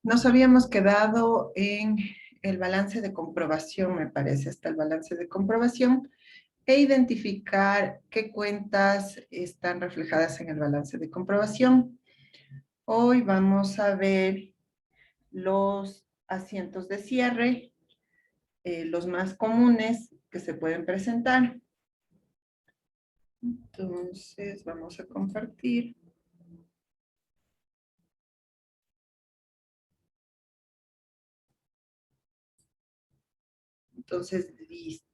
Nos habíamos quedado en el balance de comprobación, me parece, hasta el balance de comprobación, e identificar qué cuentas están reflejadas en el balance de comprobación. Hoy vamos a ver los asientos de cierre, los más comunes que se pueden presentar. Entonces, vamos a compartir. Entonces, listo.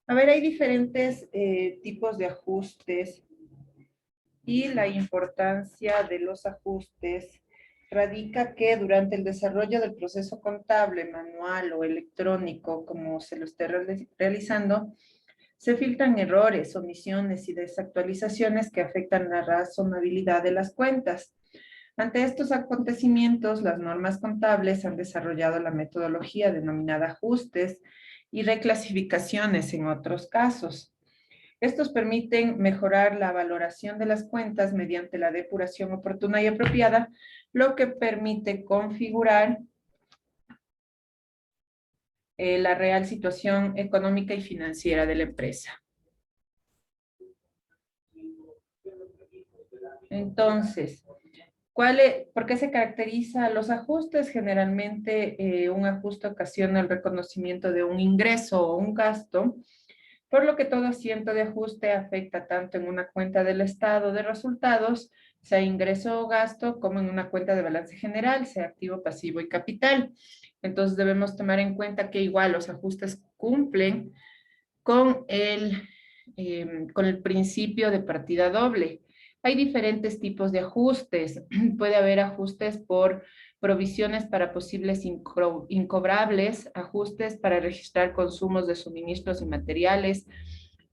A ver, hay diferentes tipos de ajustes y la importancia de los ajustes radica que durante el desarrollo del proceso contable, manual o electrónico, como se lo esté realizando, se filtran errores, omisiones y desactualizaciones que afectan la razonabilidad de las cuentas. Ante estos acontecimientos, las normas contables han desarrollado la metodología denominada ajustes y reclasificaciones en otros casos. Estos permiten mejorar la valoración de las cuentas mediante la depuración oportuna y apropiada, lo que permite configurar la real situación económica y financiera de la empresa. Entonces, ¿por qué se caracteriza los ajustes? Generalmente un ajuste ocasiona el reconocimiento de un ingreso o un gasto, por lo que todo asiento de ajuste afecta tanto en una cuenta del estado de resultados, sea ingreso o gasto, como en una cuenta de balance general, sea activo, pasivo y capital. Entonces debemos tomar en cuenta que igual los ajustes cumplen con con el principio de partida doble. Hay diferentes tipos de ajustes. Puede haber ajustes por provisiones para posibles incobrables, ajustes para registrar consumos de suministros y materiales,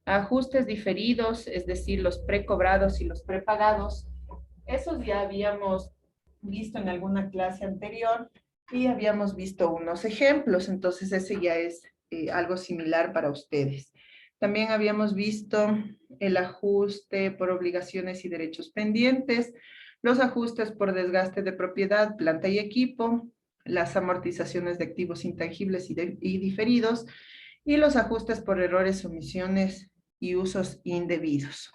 ajustes diferidos, es decir, los precobrados y los prepagados. Esos ya habíamos visto en alguna clase anterior y habíamos visto unos ejemplos, entonces ese ya es algo similar para ustedes. También habíamos visto el ajuste por obligaciones y derechos pendientes, los ajustes por desgaste de propiedad, planta y equipo, las amortizaciones de activos intangibles y diferidos, y los ajustes por errores, omisiones y usos indebidos.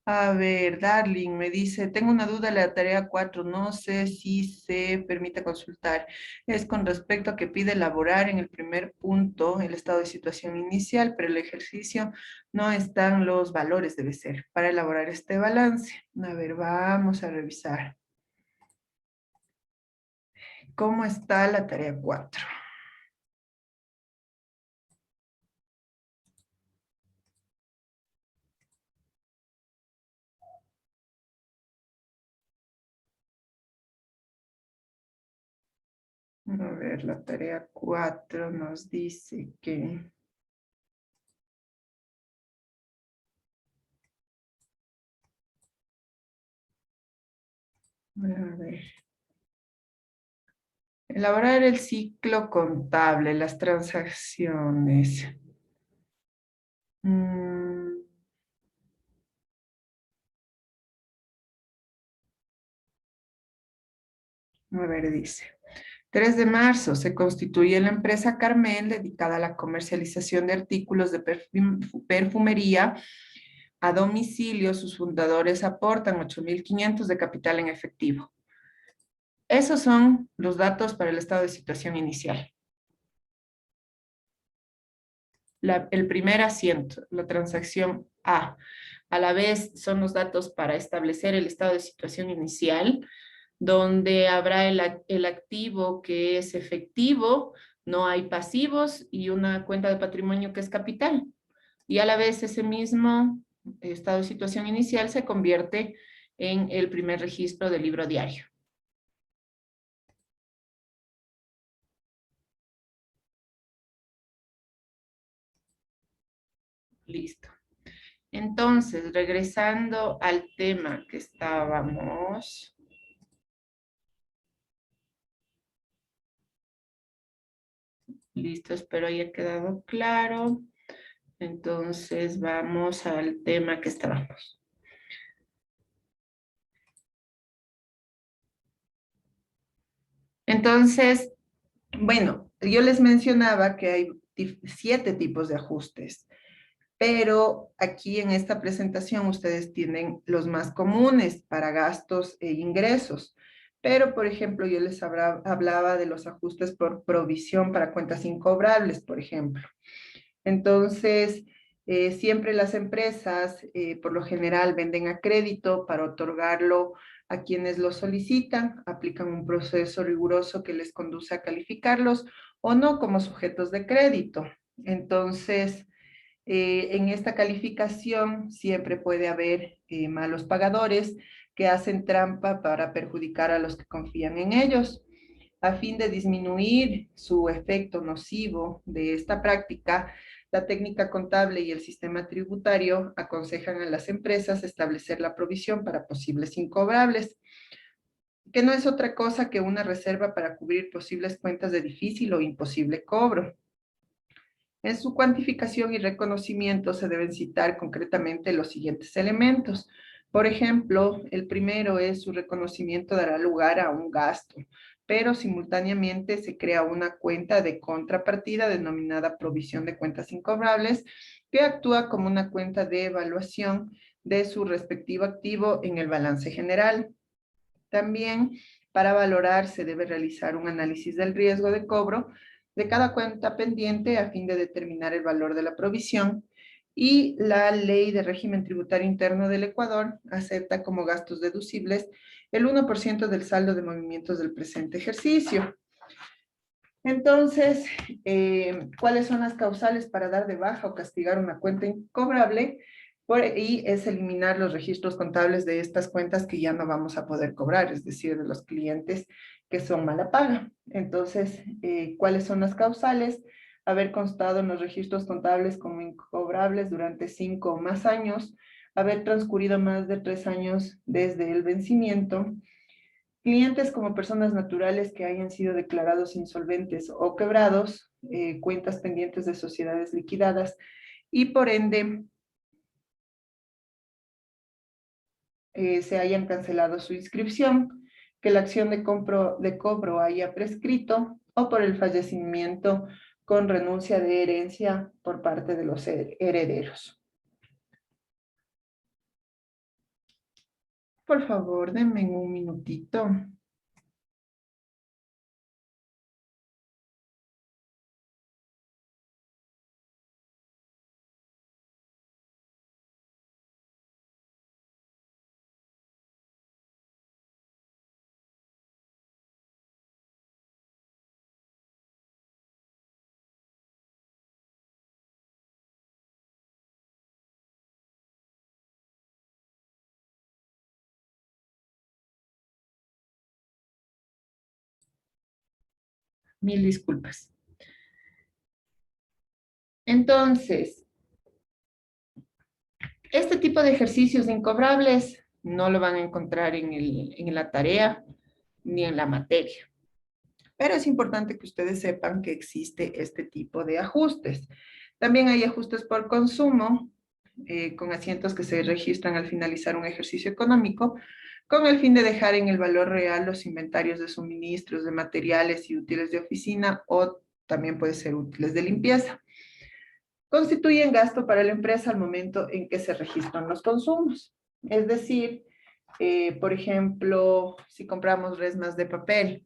A ver, Darling me dice, tengo una duda en la tarea 4, no sé si se permite consultar. Es con respecto a que pide elaborar en el primer punto el estado de situación inicial, pero el ejercicio no están los valores, debe ser, para elaborar este balance. A ver, vamos a revisar. ¿Cómo está la tarea 4? A ver, la tarea 4 nos dice que... A ver. Elaborar el ciclo contable, las transacciones. Mm, a ver, dice. 3 de marzo se constituye la empresa Carmel dedicada a la comercialización de artículos de perfumería a domicilio. Sus fundadores aportan 8.500 de capital en efectivo. Esos son los datos para el estado de situación inicial. El primer asiento, la transacción A. A la vez son los datos para establecer el estado de situación inicial, donde habrá el activo que es efectivo, no hay pasivos y una cuenta de patrimonio que es capital. Y a la vez ese mismo estado de situación inicial se convierte en el primer registro del libro diario. Listo. Entonces, regresando al tema que estábamos... Listo, espero haya quedado claro. Entonces vamos al tema que estábamos. Entonces, bueno, yo les mencionaba que hay 7 tipos de ajustes, pero aquí en esta presentación ustedes tienen los más comunes para gastos e ingresos. Pero, por ejemplo, yo les hablaba de los ajustes por provisión para cuentas incobrables, por ejemplo. Entonces, siempre las empresas, por lo general, venden a crédito para otorgarlo a quienes lo solicitan, aplican un proceso riguroso que les conduce a calificarlos o no como sujetos de crédito. Entonces, en esta calificación siempre puede haber malos pagadores que hacen trampa para perjudicar a los que confían en ellos. A fin de disminuir su efecto nocivo de esta práctica, la técnica contable y el sistema tributario aconsejan a las empresas establecer la provisión para posibles incobrables, que no es otra cosa que una reserva para cubrir posibles cuentas de difícil o imposible cobro. En su cuantificación y reconocimiento se deben citar concretamente los siguientes elementos. Por ejemplo, el primero es su reconocimiento dará lugar a un gasto, pero simultáneamente se crea una cuenta de contrapartida denominada provisión de cuentas incobrables, que actúa como una cuenta de evaluación de su respectivo activo en el balance general. También, para valorar, se debe realizar un análisis del riesgo de cobro de cada cuenta pendiente a fin de determinar el valor de la provisión, y la Ley de Régimen Tributario Interno del Ecuador acepta como gastos deducibles el 1% del saldo de movimientos del presente ejercicio. Entonces, ¿cuáles son las causales para dar de baja o castigar una cuenta incobrable? Y es eliminar los registros contables de estas cuentas que ya no vamos a poder cobrar, es decir, de los clientes que son mala paga. Entonces, ¿cuáles son las causales? Haber constado en los registros contables como incobrables durante 5 o más años, haber transcurrido más de 3 años desde el vencimiento, clientes como personas naturales que hayan sido declarados insolventes o quebrados, cuentas pendientes de sociedades liquidadas y por ende se hayan cancelado su inscripción, que la acción de cobro haya prescrito o por el fallecimiento con renuncia de herencia por parte de los herederos. Por favor, denme un minutito. Mil disculpas. Entonces, este tipo de ejercicios incobrables no lo van a encontrar en la tarea ni en la materia. Pero es importante que ustedes sepan que existe este tipo de ajustes. También hay ajustes por consumo, con asientos que se registran al finalizar un ejercicio económico, con el fin de dejar en el valor real los inventarios de suministros, de materiales y útiles de oficina, o también puede ser útiles de limpieza. Constituyen gasto para la empresa al momento en que se registran los consumos. Es decir, por ejemplo, si compramos resmas de papel,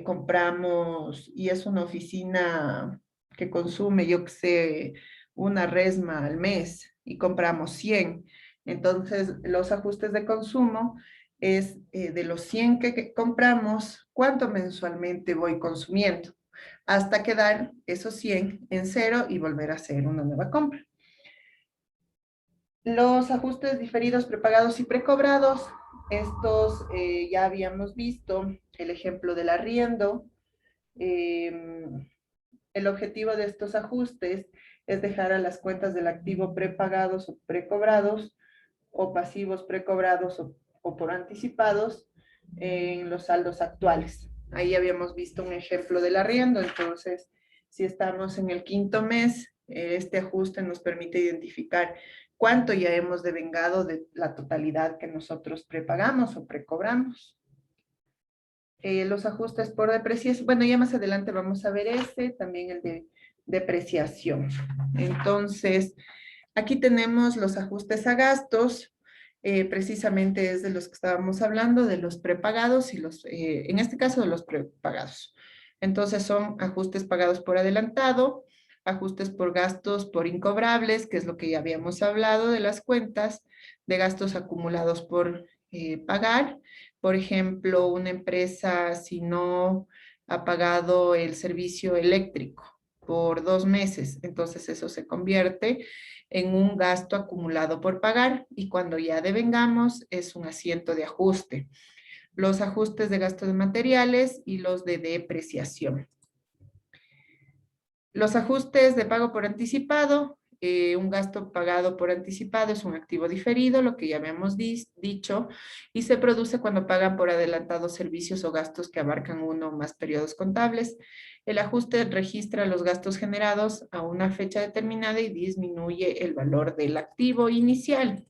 compramos, y es una oficina que consume, yo que sé, una resma al mes y compramos 100. Entonces, los ajustes de consumo es de los 100 que compramos, ¿cuánto mensualmente voy consumiendo? Hasta quedar esos 100 en cero y volver a hacer una nueva compra. Los ajustes diferidos, prepagados y precobrados, estos ya habíamos visto el ejemplo del arriendo. El objetivo de estos ajustes es dejar a las cuentas del activo prepagados o precobrados o pasivos precobrados o por anticipados en los saldos actuales. Ahí habíamos visto un ejemplo del arriendo, entonces Si estamos en el quinto mes, este ajuste nos permite identificar cuánto ya hemos devengado de la totalidad que nosotros prepagamos o precobramos. Los ajustes por depreciación, bueno, ya más adelante vamos a ver también el de depreciación. Entonces, aquí tenemos los ajustes a gastos, precisamente es de los que estábamos hablando, de los prepagados y en este caso de los prepagados. Entonces son ajustes pagados por adelantado, ajustes por gastos por incobrables, que es lo que ya habíamos hablado de las cuentas, de gastos acumulados por pagar. Por ejemplo, una empresa si no ha pagado el servicio eléctrico por 2 meses, entonces eso se convierte en un gasto acumulado por pagar y cuando ya devengamos es un asiento de ajuste. Los ajustes de gasto de materiales y los de depreciación. Los ajustes de pago por anticipado, un gasto pagado por anticipado es un activo diferido, lo que ya habíamos dicho, y se produce cuando pagan por adelantado servicios o gastos que abarcan uno o más periodos contables. El ajuste registra los gastos generados a una fecha determinada y disminuye el valor del activo inicial.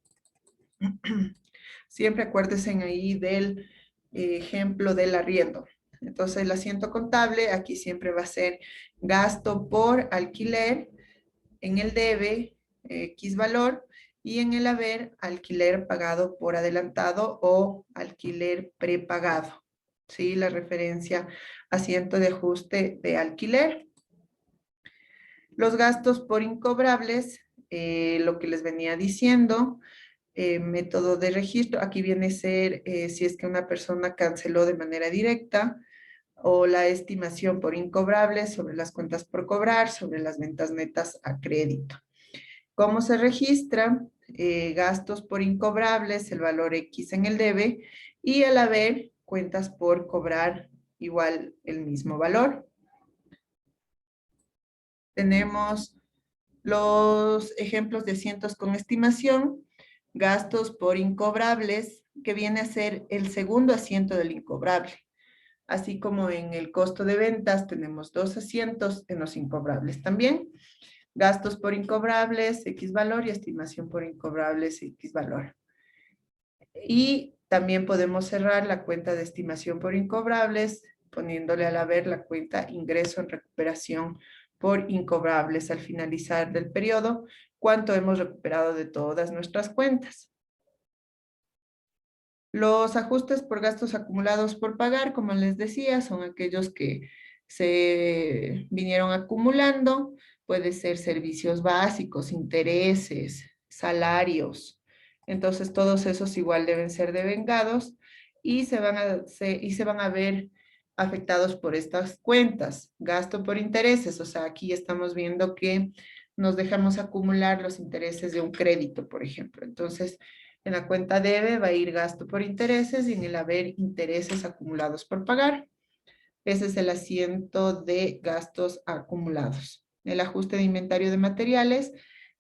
Siempre acuérdense ahí del ejemplo del arriendo. Entonces, el asiento contable aquí siempre va a ser gasto por alquiler, en el debe, X valor, y en el haber, alquiler pagado por adelantado o alquiler prepagado. ¿Sí? La referencia asiento de ajuste de alquiler. Los gastos por incobrables, lo que les venía diciendo, método de registro, aquí viene a ser si es que una persona canceló de manera directa, o la estimación por incobrables sobre las cuentas por cobrar, sobre las ventas netas a crédito. ¿Cómo se registra? Gastos por incobrables, el valor X en el debe, y el haber, cuentas por cobrar, igual el mismo valor. Tenemos los ejemplos de asientos con estimación, gastos por incobrables, que viene a ser el segundo asiento del incobrable. Así como en el costo de ventas tenemos 2 asientos en los incobrables también. Gastos por incobrables, X valor, y estimación por incobrables, X valor. Y también podemos cerrar la cuenta de estimación por incobrables poniéndole al haber la cuenta ingreso en recuperación por incobrables al finalizar del periodo, cuánto hemos recuperado de todas nuestras cuentas. Los ajustes por gastos acumulados por pagar, como les decía, son aquellos que se vinieron acumulando. Puede ser servicios básicos, intereses, salarios. Entonces, todos esos igual deben ser devengados y se van a ver afectados por estas cuentas. Gasto por intereses, o sea, aquí estamos viendo que nos dejamos acumular los intereses de un crédito, por ejemplo. Entonces, en la cuenta debe va a ir gasto por intereses y en el haber intereses acumulados por pagar. Ese es el asiento de gastos acumulados. El ajuste de inventario de materiales,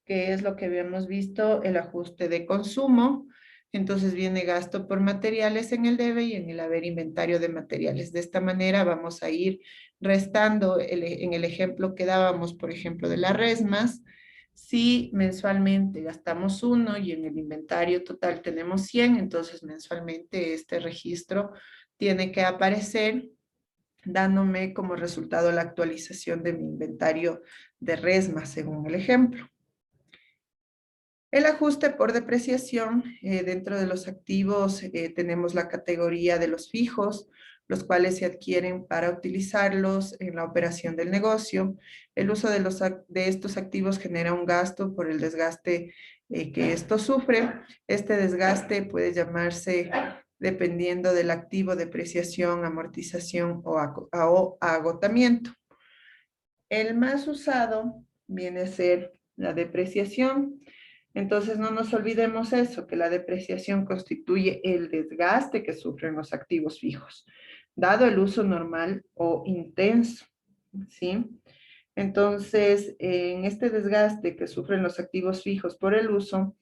que es lo que habíamos visto, el ajuste de consumo. Entonces viene gasto por materiales en el debe y en el haber inventario de materiales. De esta manera vamos a ir restando en el ejemplo que dábamos, por ejemplo, de las resmas. Si mensualmente gastamos 1 y en el inventario total tenemos 100, entonces mensualmente este registro tiene que aparecer dándome como resultado la actualización de mi inventario de resmas, según el ejemplo. El ajuste por depreciación, dentro de los activos tenemos la categoría de los fijos, los cuales se adquieren para utilizarlos en la operación del negocio. El uso de estos activos genera un gasto por el desgaste que estos sufren. Este desgaste puede llamarse, dependiendo del activo, depreciación, amortización o agotamiento. El más usado viene a ser la depreciación. Entonces no nos olvidemos eso, que la depreciación constituye el desgaste que sufren los activos fijos, dado el uso normal o intenso, ¿sí? Entonces, en este desgaste que sufren los activos fijos por el uso,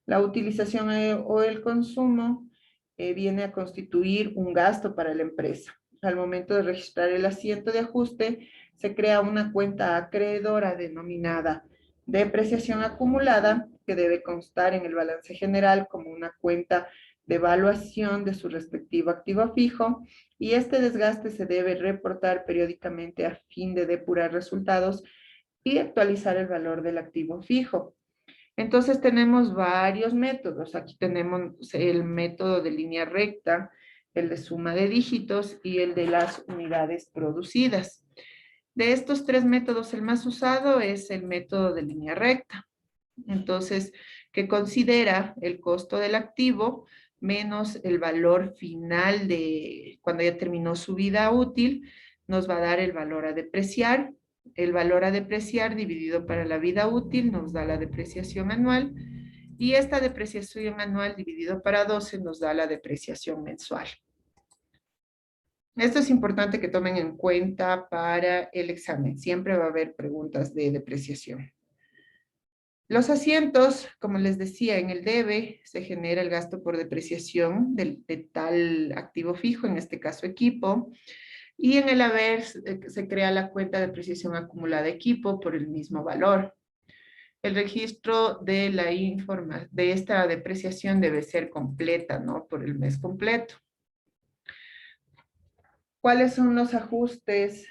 la utilización o el consumo viene a constituir un gasto para la empresa. al momento de registrar el asiento de ajuste, se crea una cuenta acreedora denominada depreciación acumulada, que debe constar en el balance general como una cuenta de evaluación de su respectivo activo fijo, y este desgaste se debe reportar periódicamente a fin de depurar resultados y actualizar el valor del activo fijo. Entonces tenemos varios métodos. Aquí tenemos el método de línea recta, el de suma de dígitos y el de las unidades producidas. De estos tres métodos, el más usado es el método de línea recta. Entonces, que considera el costo del activo menos el valor final de cuando ya terminó su vida útil, nos va a dar el valor a depreciar. El valor a depreciar dividido para la vida útil nos da la depreciación anual, y esta depreciación anual dividido para 12 nos da la depreciación mensual. Esto es importante que tomen en cuenta para el examen. Siempre va a haber preguntas de depreciación. Los asientos, como les decía, en el debe se genera el gasto por depreciación de tal activo fijo, en este caso equipo, y en el haber se crea la cuenta de depreciación acumulada equipo por el mismo valor. El registro de de esta depreciación debe ser completa, ¿no? Por el mes completo. ¿Cuáles son los ajustes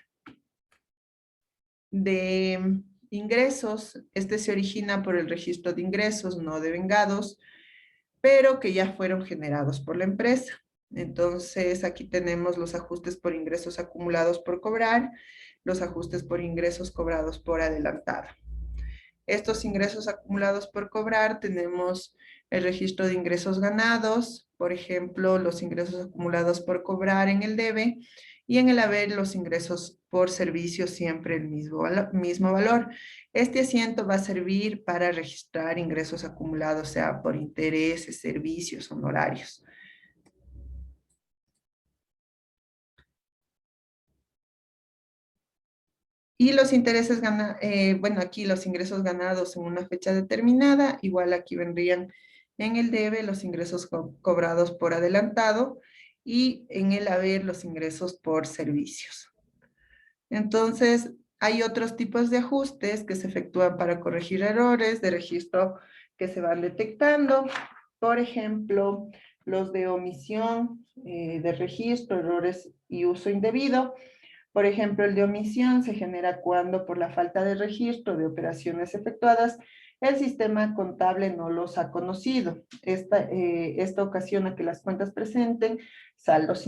de ingresos? Este se origina por el registro de ingresos no devengados, pero que ya fueron generados por la empresa. Entonces, aquí tenemos los ajustes por ingresos acumulados por cobrar, los ajustes por ingresos cobrados por adelantado. Estos ingresos acumulados por cobrar, tenemos el registro de ingresos ganados, por ejemplo, los ingresos acumulados por cobrar en el debe, y en el haber los ingresos por servicio, siempre el mismo valor. Este asiento va a servir para registrar ingresos acumulados, sea por intereses, servicios, honorarios. Y los intereses bueno, aquí los ingresos ganados en una fecha determinada, igual aquí vendrían en el debe los ingresos cobrados por adelantado, y en el haber los ingresos por servicios. Entonces, hay otros tipos de ajustes que se efectúan para corregir errores de registro que se van detectando. Por ejemplo, los de omisión de registro, errores y uso indebido. Por ejemplo, el de omisión se genera cuando, por la falta de registro de operaciones efectuadas, el sistema contable no los ha conocido. Esta ocasiona que las cuentas presenten saldos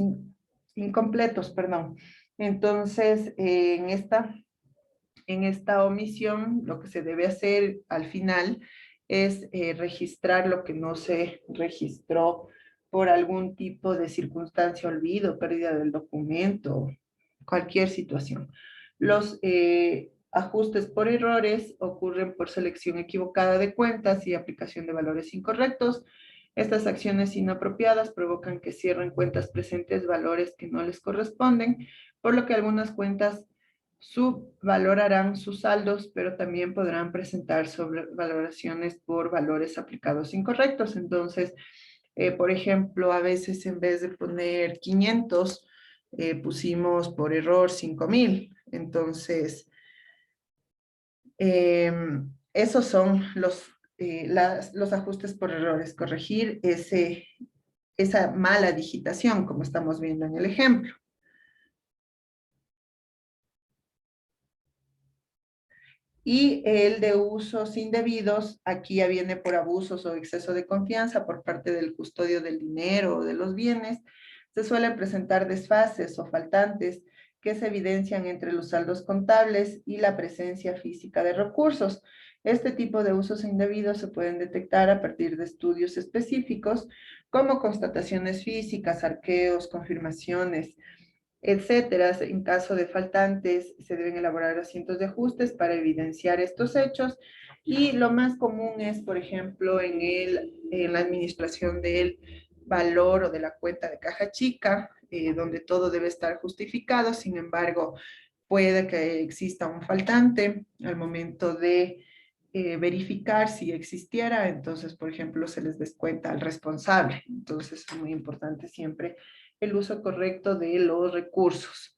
incompletos, perdón. Entonces, en esta omisión, lo que se debe hacer al final es registrar lo que no se registró por algún tipo de circunstancia, olvido, pérdida del documento, cualquier situación. Los ajustes por errores ocurren por selección equivocada de cuentas y aplicación de valores incorrectos. Estas acciones inapropiadas provocan que cierren cuentas presentes valores que no les corresponden, por lo que algunas cuentas subvalorarán sus saldos, pero también podrán presentar sobrevaloraciones por valores aplicados incorrectos. Entonces, por ejemplo, a veces en vez de poner 500, pusimos por error 5,000. Entonces, esos son los ajustes por errores, corregir esa mala digitación, como estamos viendo en el ejemplo. Y el de usos indebidos, aquí ya viene por abusos o exceso de confianza por parte del custodio del dinero o de los bienes. Se suelen presentar desfases o faltantes que se evidencian entre los saldos contables y la presencia física de recursos. Este tipo de usos indebidos se pueden detectar a partir de estudios específicos, como constataciones físicas, arqueos, confirmaciones, etcétera. En caso de faltantes, se deben elaborar asientos de ajustes para evidenciar estos hechos, y lo más común es, por ejemplo, en la administración del valor o de la cuenta de caja chica, donde todo debe estar justificado. Sin embargo, puede que exista un faltante al momento de verificar si existiera. Entonces, por ejemplo, se les descuenta al responsable. Entonces, es muy importante siempre el uso correcto de los recursos.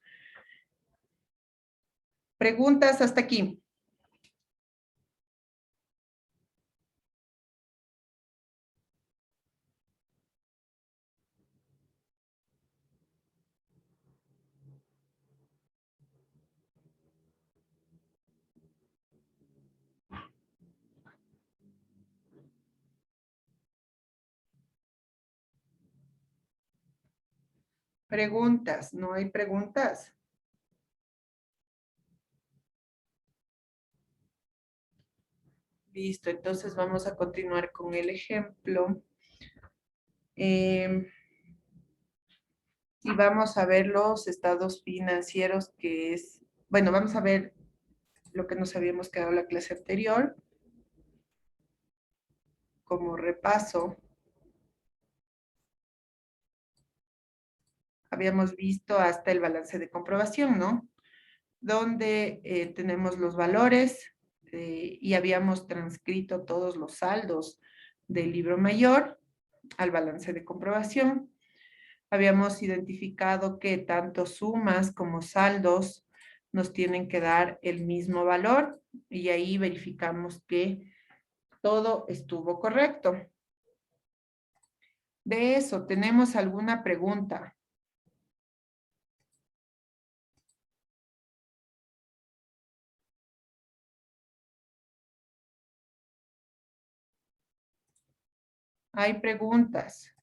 ¿Preguntas hasta aquí? Preguntas, ¿no hay preguntas? Listo, entonces vamos a continuar con el ejemplo. Y vamos a ver los estados financieros, que es, bueno, vamos a ver lo que nos habíamos quedado la clase anterior, como repaso. Habíamos visto hasta el balance de comprobación, ¿no? Donde tenemos los valores y habíamos transcrito todos los saldos del libro mayor al balance de comprobación. Habíamos identificado que tanto sumas como saldos nos tienen que dar el mismo valor y ahí verificamos que todo estuvo correcto. De eso, ¿tenemos alguna pregunta? Hay preguntas.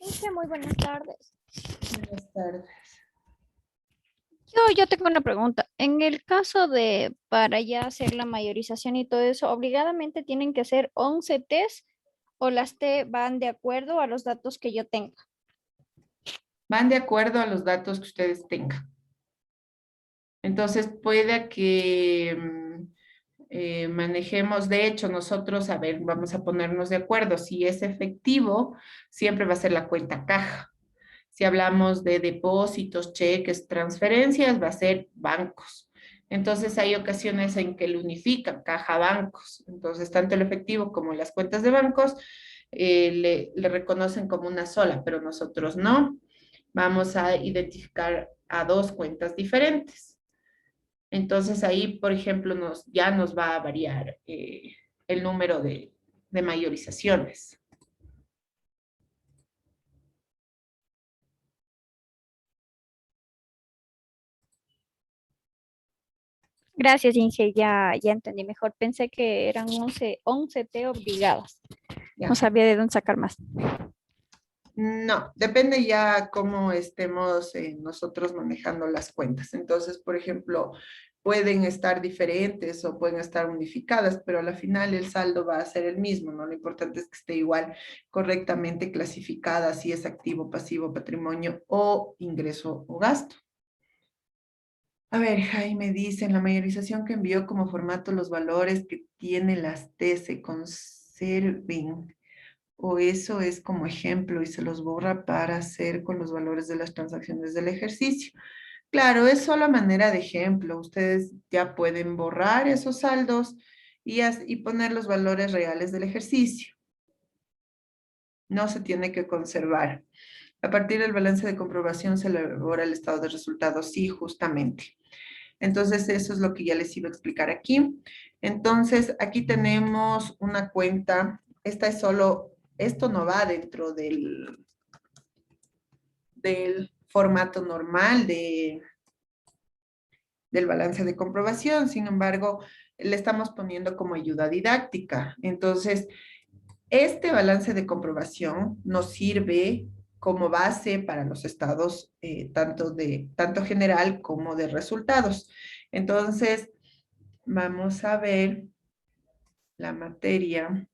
Dice, muy buenas tardes. Buenas tardes. Yo tengo una pregunta. En el caso de para ya hacer la mayorización y todo eso, ¿obligadamente tienen que ser 11 test o las T van de acuerdo a los datos que yo tenga? Van de acuerdo a los datos que ustedes tengan. Entonces, puede que manejemos, de hecho, nosotros, a ver, vamos a ponernos de acuerdo. Si es efectivo, siempre va a ser la cuenta caja. Si hablamos de depósitos, cheques, transferencias, va a ser bancos. Entonces, hay ocasiones en que lo unifican, caja bancos. Entonces, tanto el efectivo como las cuentas de bancos le reconocen como una sola, pero nosotros no. Vamos a identificar a dos cuentas diferentes. Entonces ahí, por ejemplo, ya nos va a variar el número de mayorizaciones. Gracias, Inge, ya entendí mejor. Pensé que eran 11 T obligadas. No Ya. sabía de dónde sacar más. No, depende ya cómo estemos nosotros manejando las cuentas. Entonces, por ejemplo, pueden estar diferentes o pueden estar unificadas, pero a la final el saldo va a ser el mismo, ¿no? Lo importante es que esté igual correctamente clasificada, si es activo, pasivo, patrimonio o ingreso o gasto. A ver, Jaime dice, en la mayorización que envió como formato los valores que tiene las T se conserven, o eso es como ejemplo y se los borra para hacer con los valores de las transacciones del ejercicio. Claro, es solo a manera de ejemplo. Ustedes ya pueden borrar esos saldos y poner los valores reales del ejercicio. No se tiene que conservar. A partir del balance de comprobación se elabora el estado de resultados. Sí, justamente. Entonces, eso es lo que ya les iba a explicar aquí. Entonces, aquí tenemos una cuenta. Esta es solo, esto no va dentro del formato normal del balance de comprobación. Sin embargo, le estamos poniendo como ayuda didáctica. Entonces, este balance de comprobación nos sirve como base para los estados tanto general como de resultados. Entonces, vamos a ver la materia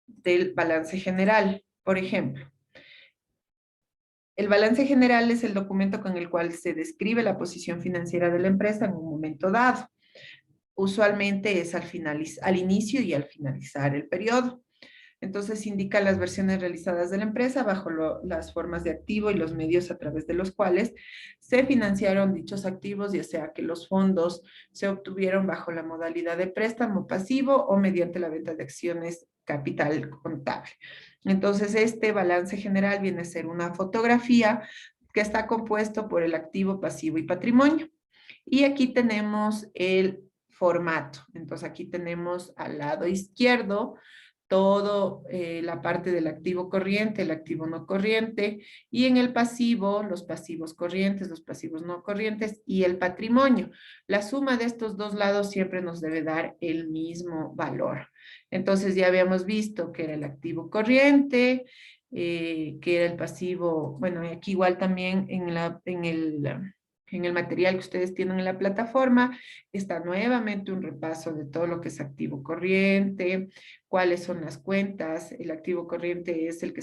del balance general. Por ejemplo, el balance general es el documento con el cual se describe la posición financiera de la empresa en un momento dado. Usualmente es al inicio y al finalizar el periodo. Entonces indica las versiones realizadas de la empresa bajo las formas de activo y los medios a través de los cuales se financiaron dichos activos, ya sea que los fondos se obtuvieron bajo la modalidad de préstamo pasivo o mediante la venta de acciones capital contable. Entonces, este balance general viene a ser una fotografía que está compuesto por el activo, pasivo y patrimonio. Y aquí tenemos el formato. Entonces, aquí tenemos al lado izquierdo todo la parte del activo corriente, el activo no corriente, y en el pasivo, los pasivos corrientes, los pasivos no corrientes y el patrimonio. La suma de estos dos lados siempre nos debe dar el mismo valor. Entonces ya habíamos visto que era el activo corriente, que era el pasivo, bueno, aquí igual también en el material que ustedes tienen en la plataforma está nuevamente un repaso de todo lo que es activo corriente, cuáles son las cuentas. El activo corriente es el que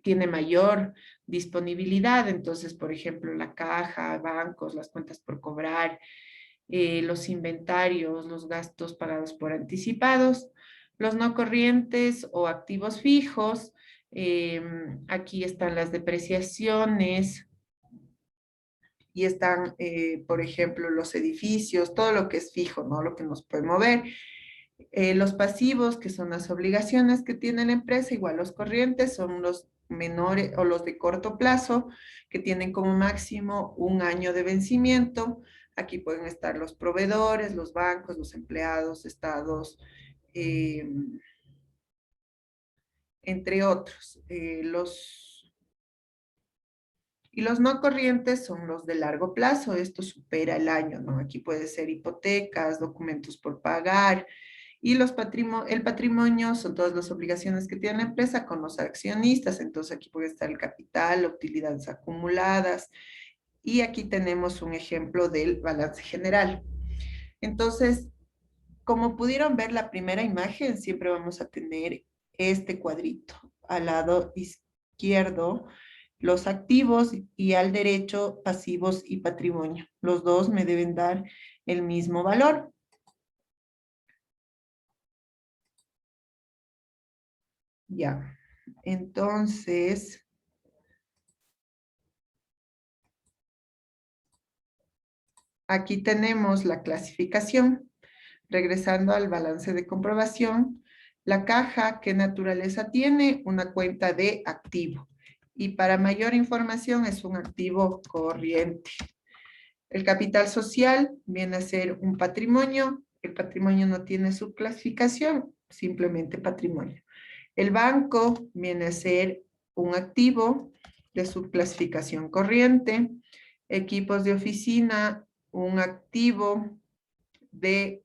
tiene mayor disponibilidad. Entonces, por ejemplo, la caja, bancos, las cuentas por cobrar, los inventarios, los gastos pagados por anticipados, los no corrientes o activos fijos. Aquí están las depreciaciones, y están, por ejemplo, los edificios, todo lo que es fijo, ¿no? Lo que nos puede mover. Los pasivos, que son las obligaciones que tiene la empresa, igual los corrientes son los menores o los de corto plazo, que tienen como máximo un año de vencimiento. Aquí pueden estar los proveedores, los bancos, los empleados, estados, eh, entre otros. Y los no corrientes son los de largo plazo, esto supera el año, ¿no? Aquí puede ser hipotecas, documentos por pagar, y el patrimonio son todas las obligaciones que tiene la empresa con los accionistas, entonces aquí puede estar el capital, utilidades acumuladas, y aquí tenemos un ejemplo del balance general. Entonces, como pudieron ver la primera imagen, siempre vamos a tener este cuadrito al lado izquierdo, los activos, y al derecho pasivos y patrimonio. Los dos me deben dar el mismo valor. Ya, entonces, aquí tenemos la clasificación. Regresando al balance de comprobación, la caja, ¿qué naturaleza tiene? Una cuenta de activo. Y para mayor información es un activo corriente. El capital social viene a ser un patrimonio. El patrimonio no tiene subclasificación, simplemente patrimonio. El banco viene a ser un activo de subclasificación corriente. Equipos de oficina, un activo de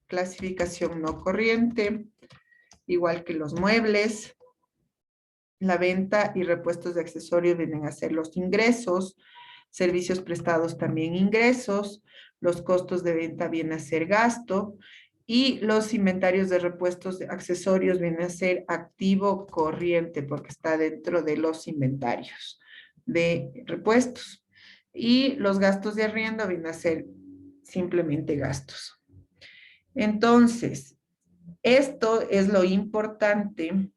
clasificación no corriente, igual que los muebles. La venta y repuestos de accesorios vienen a ser los ingresos, servicios prestados también ingresos, los costos de venta vienen a ser gasto, y los inventarios de repuestos de accesorios vienen a ser activo corriente porque está dentro de los inventarios de repuestos. Y los gastos de arriendo vienen a ser simplemente gastos. Entonces, esto es lo importante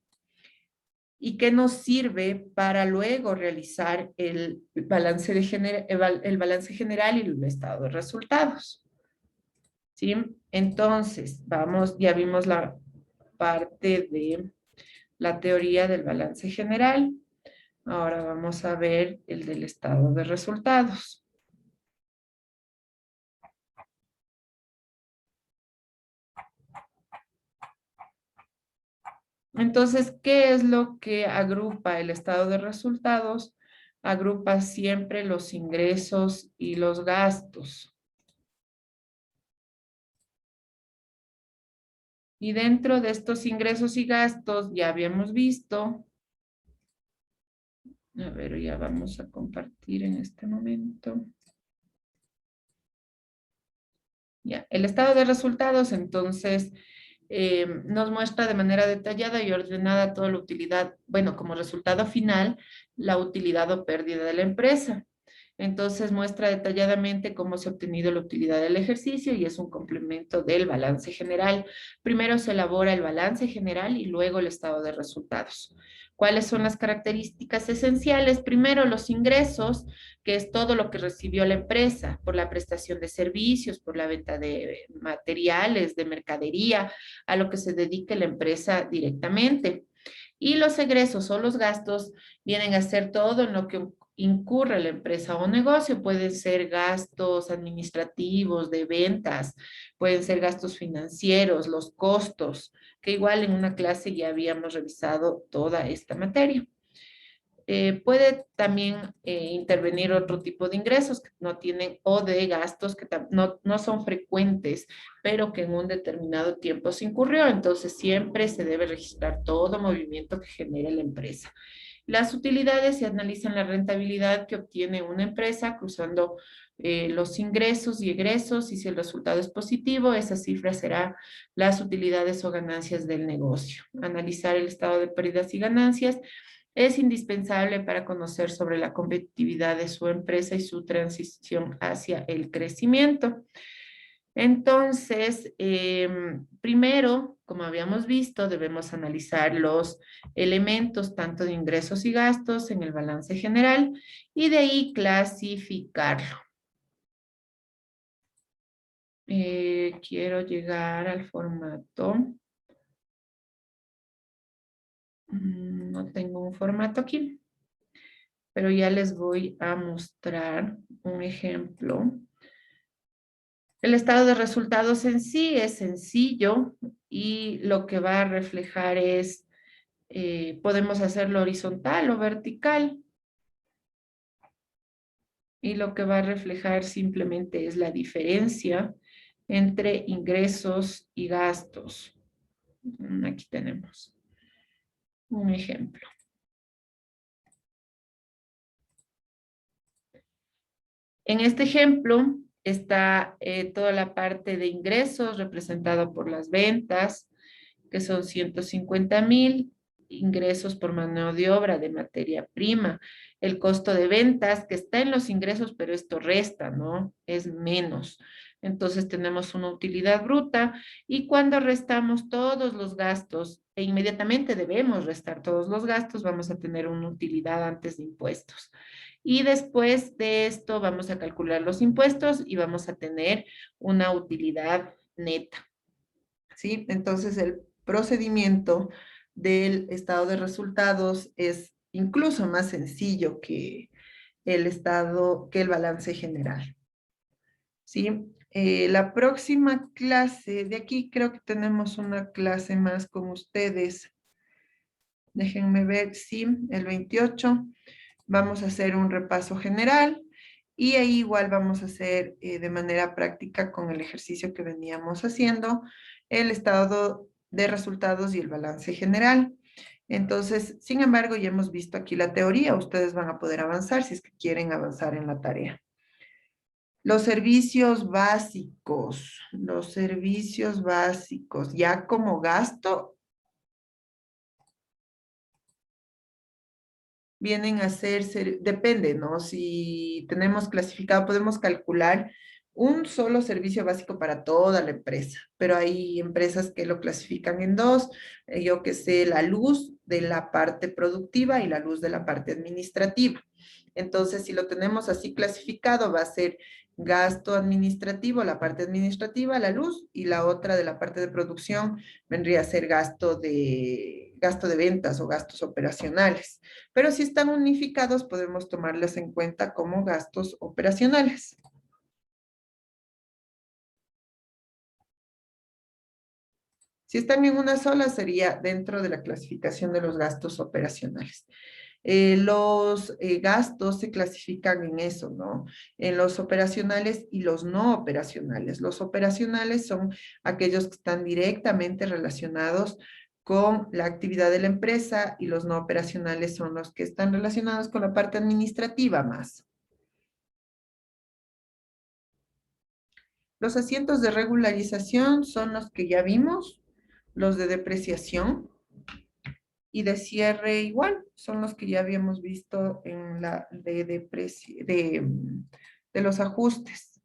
y que nos sirve para luego realizar el balance, el balance general y el estado de resultados. ¿Sí? Entonces, ya vimos la parte de la teoría del balance general. Ahora vamos a ver el del estado de resultados. Entonces, ¿qué es lo que agrupa el estado de resultados? Agrupa siempre los ingresos y los gastos. Y dentro de estos ingresos y gastos, ya habíamos visto, a ver, ya vamos a compartir en este momento. Ya, el estado de resultados, entonces, nos muestra de manera detallada y ordenada toda la utilidad, bueno, como resultado final, la utilidad o pérdida de la empresa. Entonces muestra detalladamente cómo se ha obtenido la utilidad del ejercicio y es un complemento del balance general. Primero se elabora el balance general y luego el estado de resultados. ¿Cuáles son las características esenciales? Primero, los ingresos, que es todo lo que recibió la empresa por la prestación de servicios, por la venta de materiales, de mercadería, a lo que se dedique la empresa directamente. Y los egresos o los gastos vienen a ser todo en lo que incurre la empresa o negocio. Pueden ser gastos administrativos, de ventas, pueden ser gastos financieros, los costos, que igual en una clase ya habíamos revisado toda esta materia. Puede también intervenir otro tipo de ingresos que no tienen o de gastos que no son frecuentes, pero que en un determinado tiempo se incurrió. Entonces siempre se debe registrar todo movimiento que genere la empresa. Las utilidades se analizan la rentabilidad que obtiene una empresa cruzando los ingresos y egresos y si el resultado es positivo, esa cifra será las utilidades o ganancias del negocio. Analizar el estado de pérdidas y ganancias es indispensable para conocer sobre la competitividad de su empresa y su transición hacia el crecimiento. Entonces, primero, como habíamos visto, debemos analizar los elementos tanto de ingresos y gastos en el balance general y de ahí clasificarlo. Quiero llegar al formato. No tengo un formato aquí, pero ya les voy a mostrar un ejemplo. El estado de resultados en sí es sencillo y lo que va a reflejar es, podemos hacerlo horizontal o vertical. Y lo que va a reflejar simplemente es la diferencia entre ingresos y gastos. Aquí tenemos un ejemplo. En este ejemplo está toda la parte de ingresos representada por las ventas, que son 150,000, ingresos por mano de obra de materia prima, el costo de ventas que está en los ingresos, pero esto resta, ¿no? Es menos. Entonces tenemos una utilidad bruta y cuando restamos todos los gastos, e inmediatamente debemos restar todos los gastos, vamos a tener una utilidad antes de impuestos. Y después de esto vamos a calcular los impuestos y vamos a tener una utilidad neta. ¿Sí? Entonces el procedimiento del estado de resultados es incluso más sencillo que que el balance general. ¿Sí? La próxima clase, de aquí creo que tenemos una clase más con ustedes. Déjenme ver, sí, el 28. Vamos a hacer un repaso general y ahí igual vamos a hacer de manera práctica con el ejercicio que veníamos haciendo, el estado de resultados y el balance general. Entonces, sin embargo, ya hemos visto aquí la teoría, ustedes van a poder avanzar si es que quieren avanzar en la tarea. Los servicios básicos, ya como gasto vienen a ser, depende, ¿no? Si tenemos clasificado, podemos calcular un solo servicio básico para toda la empresa, pero hay empresas que lo clasifican en dos, yo que sé, la luz de la parte productiva y la luz de la parte administrativa. Entonces, si lo tenemos así clasificado, va a ser gasto administrativo, la parte administrativa, la luz, y la otra de la parte de producción vendría a ser gasto de ventas o gastos operacionales. Pero si están unificados, podemos tomarlos en cuenta como gastos operacionales. Si están en una sola, sería dentro de la clasificación de los gastos operacionales. Los gastos se clasifican en eso, ¿no? En los operacionales y los no operacionales. Los operacionales son aquellos que están directamente relacionados con la actividad de la empresa y los no operacionales son los que están relacionados con la parte administrativa más. Los asientos de regularización son los que ya vimos, los de depreciación y de cierre igual, son los que ya habíamos visto en la de los ajustes.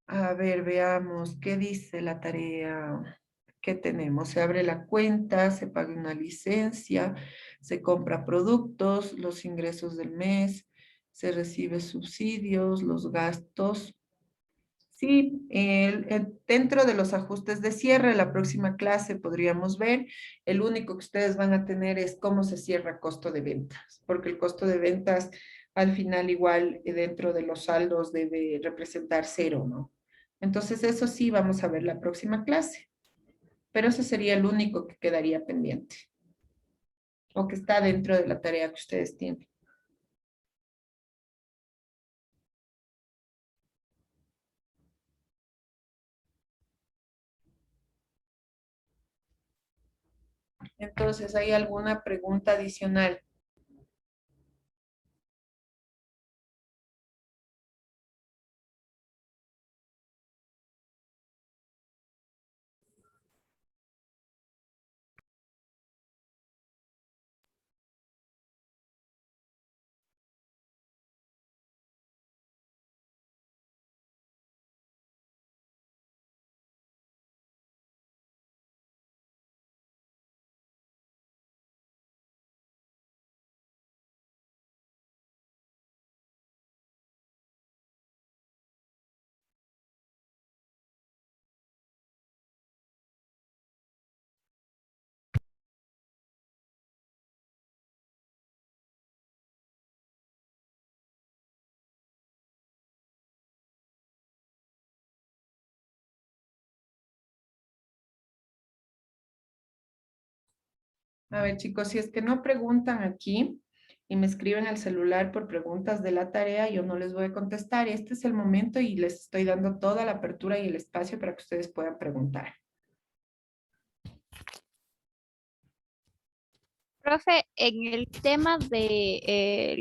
A ver, veamos, ¿qué dice la tarea? ¿Qué tenemos? Se abre la cuenta, se paga una licencia, se compra productos, los ingresos del mes, se recibe subsidios, los gastos. Sí, dentro de los ajustes de cierre, la próxima clase podríamos ver, el único que ustedes van a tener es cómo se cierra costo de ventas, porque el costo de ventas al final igual dentro de los saldos debe representar cero, ¿no? Entonces eso sí vamos a ver la próxima clase, pero ese sería el único que quedaría pendiente o que está dentro de la tarea que ustedes tienen. Entonces, ¿hay alguna pregunta adicional? A ver, chicos, si es que no preguntan aquí y me escriben al celular por preguntas de la tarea, yo no les voy a contestar. Este es el momento y les estoy dando toda la apertura y el espacio para que ustedes puedan preguntar. Profe, en el tema de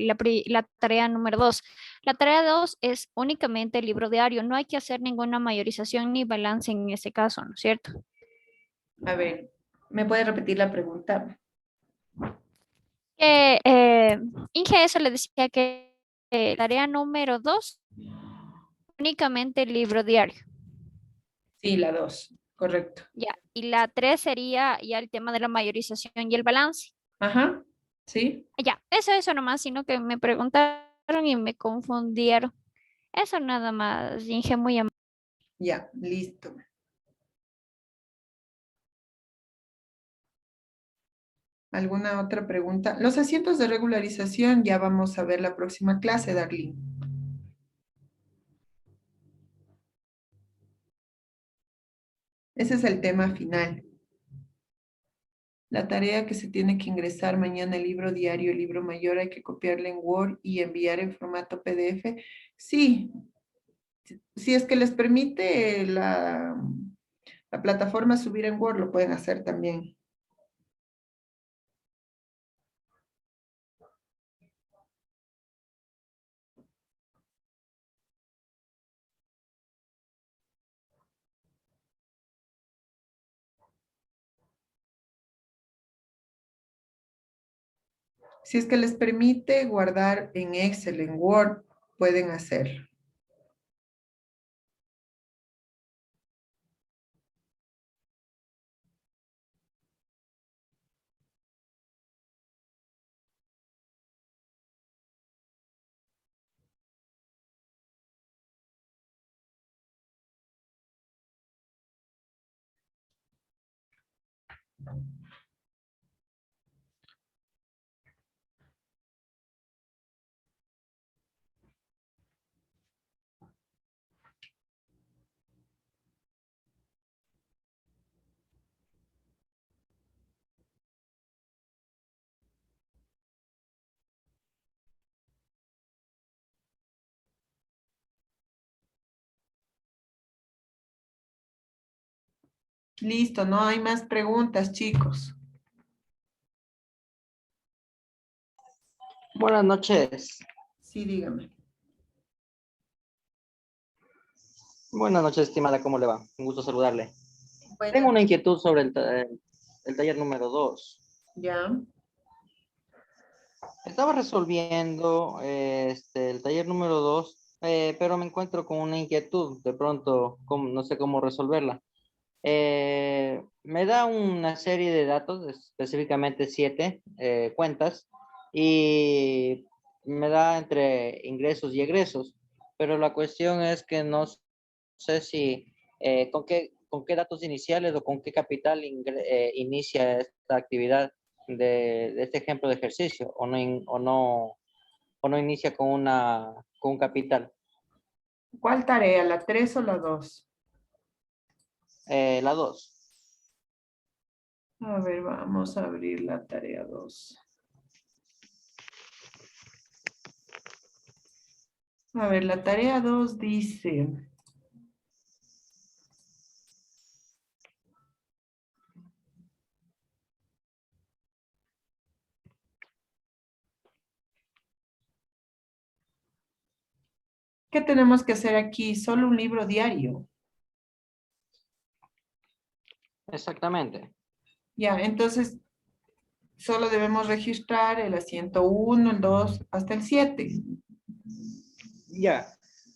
la tarea número 2, la tarea 2 es únicamente el libro diario, no hay que hacer ninguna mayorización ni balance en ese caso, ¿no es cierto? A ver, ¿me puede repetir la pregunta? Que, Inge eso le decía que tarea número 2 únicamente el libro diario, Sí, la 2, correcto. ya, y la 3 sería ya el tema de la mayorización y el balance. Ajá, sí, Ya, eso nomás, sino que me preguntaron y me confundieron. Eso nada más, Inge, muy amable. ya, listo. ¿Alguna otra pregunta? Los asientos de regularización ya vamos a ver la próxima clase, Darlene. Ese es el tema final. La tarea que se tiene que ingresar mañana, el libro diario, el libro mayor, hay que copiarle en Word y enviar en formato PDF. Sí, si es que les permite la plataforma subir en Word, lo pueden hacer también. Si es que les permite guardar en Excel, en Word, pueden hacerlo. Listo, no hay más preguntas, chicos. Buenas noches. Sí, dígame. Buenas noches, estimada. ¿Cómo le va? Un gusto saludarle. Tengo Buenas. una inquietud sobre el taller número 2. Ya. Estaba resolviendo el taller número 2, pero me encuentro con una inquietud. De pronto, no sé cómo resolverla. Me da una serie de datos, específicamente 7 cuentas, y me da entre ingresos y egresos, pero la cuestión es que no sé si con qué datos iniciales o con qué capital inicia esta actividad de este ejemplo de ejercicio, o no inicia con con un capital. ¿Cuál tarea? ¿La 3 o la 2? La 2. A ver, vamos a abrir la tarea 2. A ver, la tarea 2 dice, ¿qué tenemos que hacer aquí? Solo un libro diario. Exactamente. Ya, entonces solo debemos registrar el asiento 1, el 2, hasta el 7. Ya,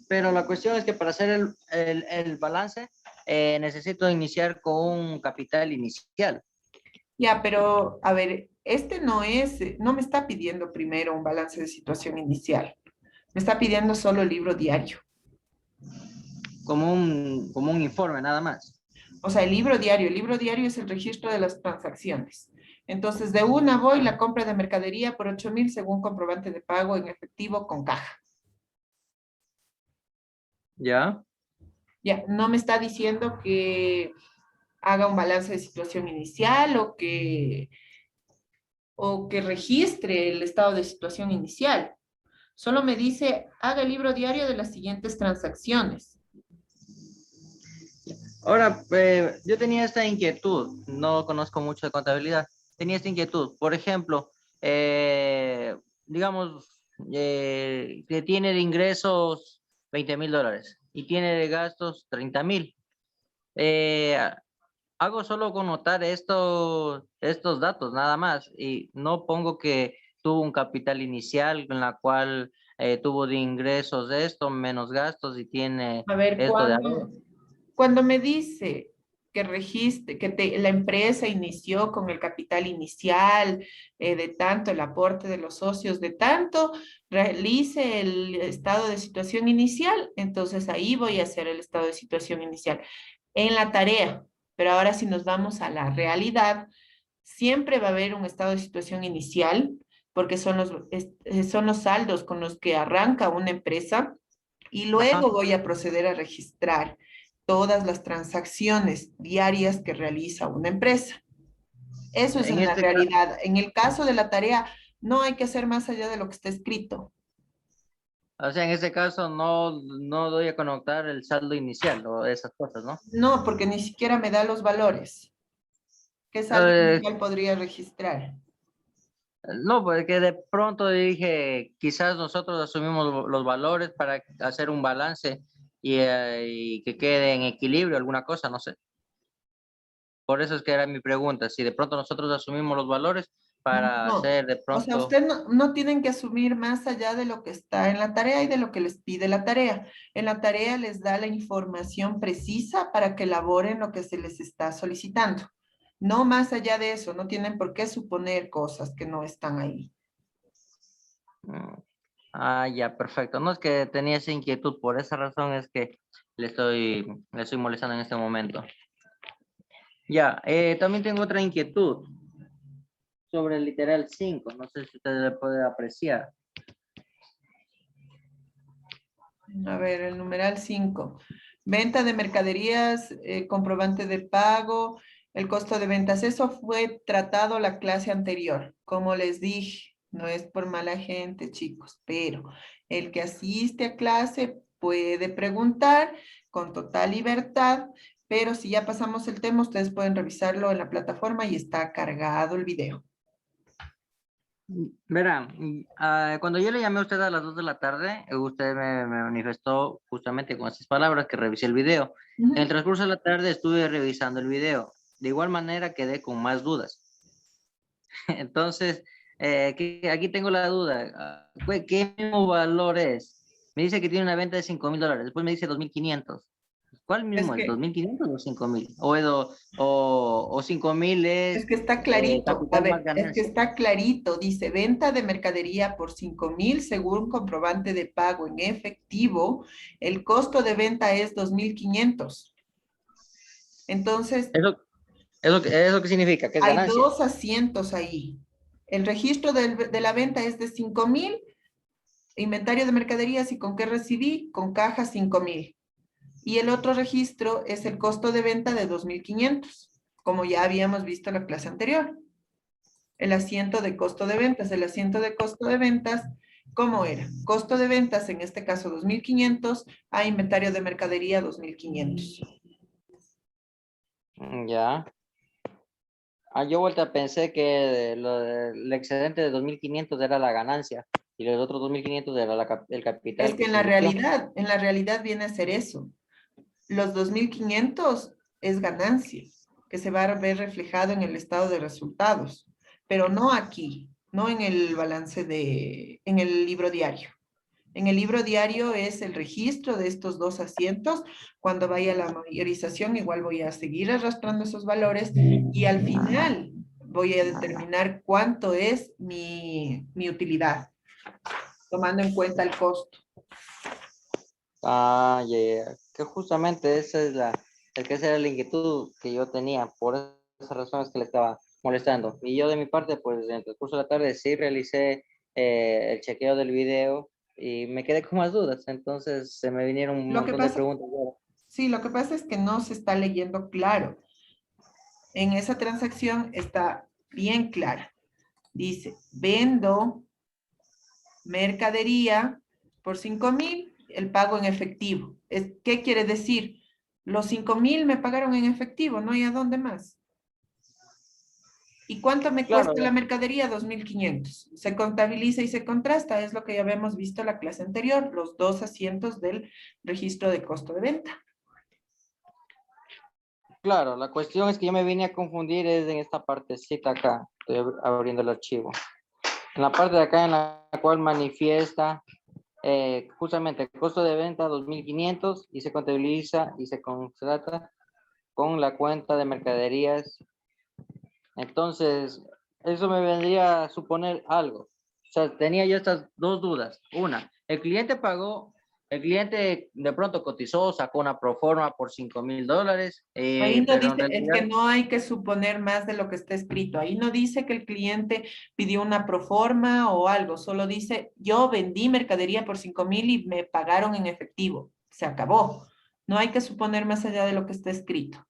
pero la cuestión es que para hacer el balance necesito iniciar con un capital inicial. Ya, pero a ver, este no es, no me está pidiendo primero un balance de situación inicial. Me está pidiendo solo el libro diario. Como un informe nada más. O sea, el libro diario es el registro de las transacciones. Entonces, de una voy la compra de mercadería por 8,000 según comprobante de pago en efectivo con caja. Ya. Ya, no me está diciendo que haga un balance de situación inicial o que registre el estado de situación inicial. Solo me dice, haga el libro diario de las siguientes transacciones. Ahora, yo tenía esta inquietud, no conozco mucho de contabilidad, tenía esta inquietud. Por ejemplo, digamos, que tiene de ingresos $20,000 y tiene de gastos 30,000. Eh, Hago solo con notar estos datos, nada más, y no pongo que tuvo un capital inicial en la cual tuvo de ingresos esto, menos gastos y tiene A ver, esto de ahorro. cuando me dice que registre, la empresa inició con el capital inicial de tanto, el aporte de los socios de tanto, realice el estado de situación inicial, entonces ahí voy a hacer el estado de situación inicial en la tarea. Pero ahora si nos vamos a la realidad, siempre va a haber un estado de situación inicial, porque son los saldos con los que arranca una empresa y luego Ajá. voy a proceder a registrar todas las transacciones diarias que realiza una empresa. Eso es En en la este caso, realidad. En el caso de la tarea, no hay que hacer más allá de lo que está escrito. o sea, en este caso no doy a conectar el saldo inicial o esas cosas, ¿no? No, porque ni siquiera me da los valores. ¿Qué saldo Eh, inicial podría registrar? no, porque de pronto dije, quizás nosotros asumimos los valores para hacer un balance y que quede en equilibrio alguna cosa, no sé. Por eso es que era mi pregunta, si de pronto nosotros asumimos los valores para No. hacer de O sea, pronto, usted no tienen que asumir más allá de lo que está en la tarea y de lo que les pide la tarea. En la tarea les da la información precisa para que elaboren lo que se les está solicitando. No más allá de eso, no tienen por qué suponer cosas que no están ahí. mm, ya, perfecto. No es que tenía esa inquietud, por esa razón es que le estoy molestando en este momento. Ya, también tengo otra inquietud sobre el literal 5. No sé si usted le puede apreciar. A ver, el numeral 5. Venta de mercaderías, comprobante de pago, el costo de ventas. Eso fue tratado la clase anterior. Como les dije, no es por mala gente, chicos, pero el que asiste a clase puede preguntar con total libertad, pero si ya pasamos el tema, ustedes pueden revisarlo en la plataforma y está cargado el video. Verá, cuando yo le llamé a usted a las 2 de la tarde, usted me manifestó justamente con esas palabras que revisé el video. En el Ujú. transcurso de la tarde estuve revisando el video. De igual manera quedé con más dudas. Entonces, aquí tengo la duda. ¿Qué mismo valor es? Me dice que tiene una venta de $5,000. Después me dice 2,500. ¿Cuál Es mismo? ¿El que 2,500 o 5,000? O 5,000 Es es que está clarito, a capital más ver, es que ganancia. está clarito, dice venta de mercadería por 5,000 según comprobante de pago en efectivo, el costo de venta es 2,500. Entonces, ¿Eso qué significa? ¿Que es hay ganancia? dos asientos ahí. El registro de la venta es de 5,000, inventario de mercaderías y con qué recibí, con caja 5,000. Y el otro registro es el costo de venta de 2,500, como ya habíamos visto en la clase anterior. El asiento de costo de ventas. El asiento de costo de ventas, ¿cómo era? Costo de ventas, en este caso 2,500, a inventario de mercadería 2,500. Ya. Yo vuelta pensé que el excedente de 2,500 era la ganancia y los otros 2,500 era el Es capital que que se invirtió. en la realidad viene a ser eso. Los 2,500 es ganancia, que se va a ver reflejado en el estado de resultados, pero no aquí, no en el balance en el libro diario. En el libro diario es el registro de estos dos asientos. Cuando vaya la mayorización, igual voy a seguir arrastrando esos valores y al final voy a determinar cuánto es mi utilidad, tomando en cuenta el costo. Ya. Que justamente esa era la inquietud que yo tenía, por esas razones que le estaba molestando. Y yo de mi parte, pues en el transcurso de la tarde sí realicé el chequeo del video y me quedé con más dudas. Entonces se me vinieron un Lo que montón de pasa, preguntas. sí, lo que pasa es que no se está leyendo claro. En esa transacción está bien clara. Dice, vendo mercadería por 5,000, el pago en efectivo. ¿Qué quiere decir? Los 5,000 me pagaron en efectivo, no hay a dónde más. ¿Y cuánto me cuesta Claro, la mercadería? 2,500. Se contabiliza y se contrasta, es lo que ya habíamos visto en la clase anterior, los dos asientos del registro de costo de venta. claro, la cuestión es que yo me vine a confundir es en esta partecita acá. Estoy abriendo el archivo. En la parte de acá en la cual manifiesta justamente el costo de venta 2,500 y se contabiliza y se contrata con la cuenta de mercaderías. Entonces, eso me vendría a suponer algo. O sea, tenía yo estas dos dudas. Una, el cliente de pronto cotizó, sacó una proforma por $5,000, Ahí no pero en dice, es que realidad, no hay que suponer más de lo que está escrito. Ahí no dice que el cliente pidió una proforma o algo, solo dice, yo vendí mercadería por 5,000 y me pagaron en efectivo. Se acabó. No hay que suponer más allá de lo que está escrito.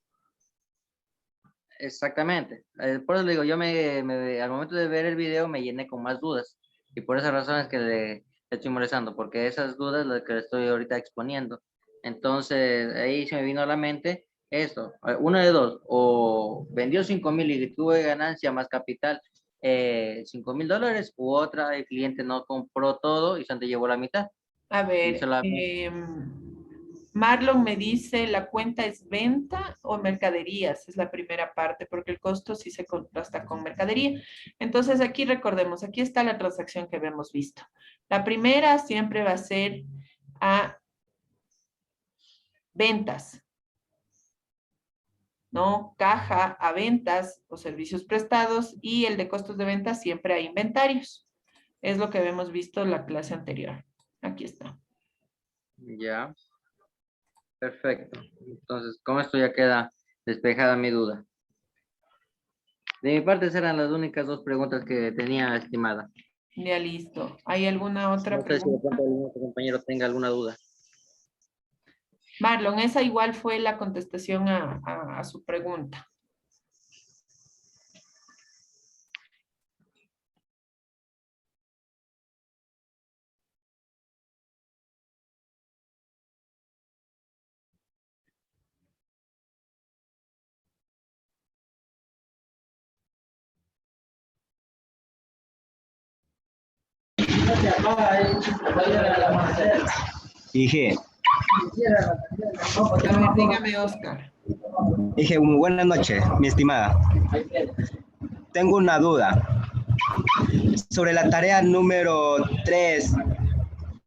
exactamente. Por eso le digo, al momento de ver el video me llené con más dudas. Y por esas razones que le estoy molestando, porque esas dudas las que le estoy ahorita exponiendo. Entonces, ahí se me vino a la mente esto. Una de dos, o vendió 5,000 y tuve ganancia más capital, $5,000, u otra, el cliente no compró todo y se llevó la mitad. A Y ver, solamente, Marlon me dice, ¿la cuenta es venta o mercaderías? Es la primera parte, porque el costo sí se contrasta con mercadería. Entonces, aquí recordemos, aquí está la transacción que habíamos visto. La primera siempre va a ser a ventas, ¿no? Caja a ventas o servicios prestados y el de costos de venta siempre a inventarios. Es lo que habíamos visto en la clase anterior. Aquí está. ya, perfecto. Entonces, con esto ya queda despejada mi duda. De mi parte, esas eran las únicas dos preguntas que tenía, estimada. Ya listo. ¿Hay alguna otra No sé si de pregunta? pronto algún otro compañero tenga alguna duda. Marlon, esa igual fue la contestación a su pregunta. Dije, A ver, dígame, Oscar. buenas noches, mi estimada. Tengo una duda. Sobre la tarea número 3,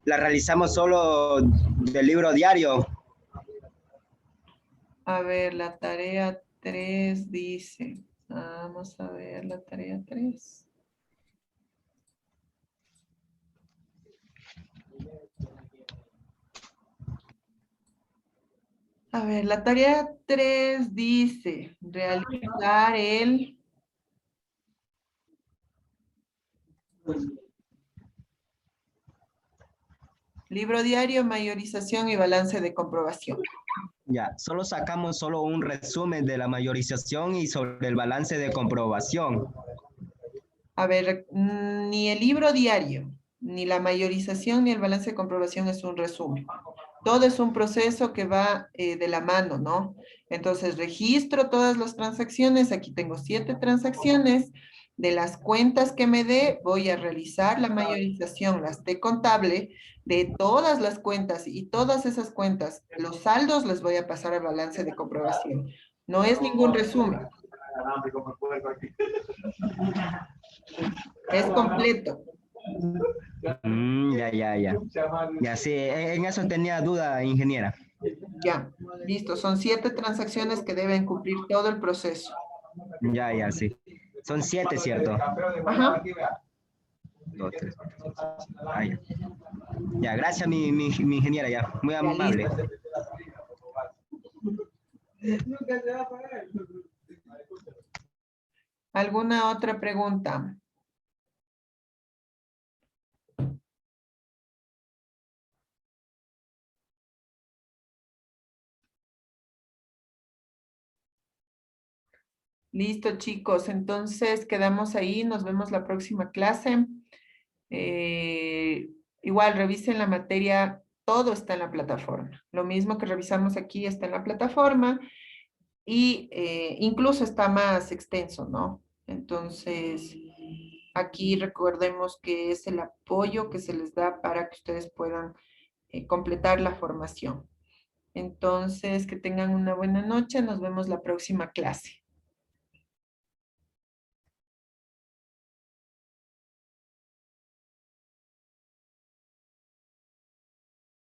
la realizamos solo del libro diario. A ver, la tarea 3 dice. Vamos a ver la tarea 3. A ver, la tarea 3 dice realizar el libro diario, mayorización y balance de comprobación. Ya, solo sacamos solo un resumen de la mayorización y sobre el balance de comprobación. A ver, ni el libro diario, ni la mayorización, ni el balance de comprobación es un resumen. Todo es un proceso que va de la mano, ¿no? Entonces, registro todas las transacciones. Aquí tengo 7 transacciones. De las cuentas que me dé, voy a realizar la mayorización, las T contable, de todas las cuentas y todas esas cuentas, los saldos les voy a pasar al balance de comprobación. No es ningún resumen. Es completo. Ya. Ya, sí, en eso tenía duda, ingeniera. Ya, listo. Son 7 transacciones que deben cumplir todo el proceso. Ya, sí. Son 7, ¿cierto? Ajá. 2, 3, 4, 5. Ya. Ya, gracias, mi ingeniera, ya. Muy amable. ¿Alguna otra pregunta? Listo, chicos. Entonces, quedamos ahí. Nos vemos la próxima clase. Igual, revisen la materia. Todo está en la plataforma. Lo mismo que revisamos aquí está en la plataforma. Y incluso está más extenso, ¿no? Entonces, aquí recordemos que es el apoyo que se les da para que ustedes puedan completar la formación. Entonces, que tengan una buena noche. Nos vemos la próxima clase.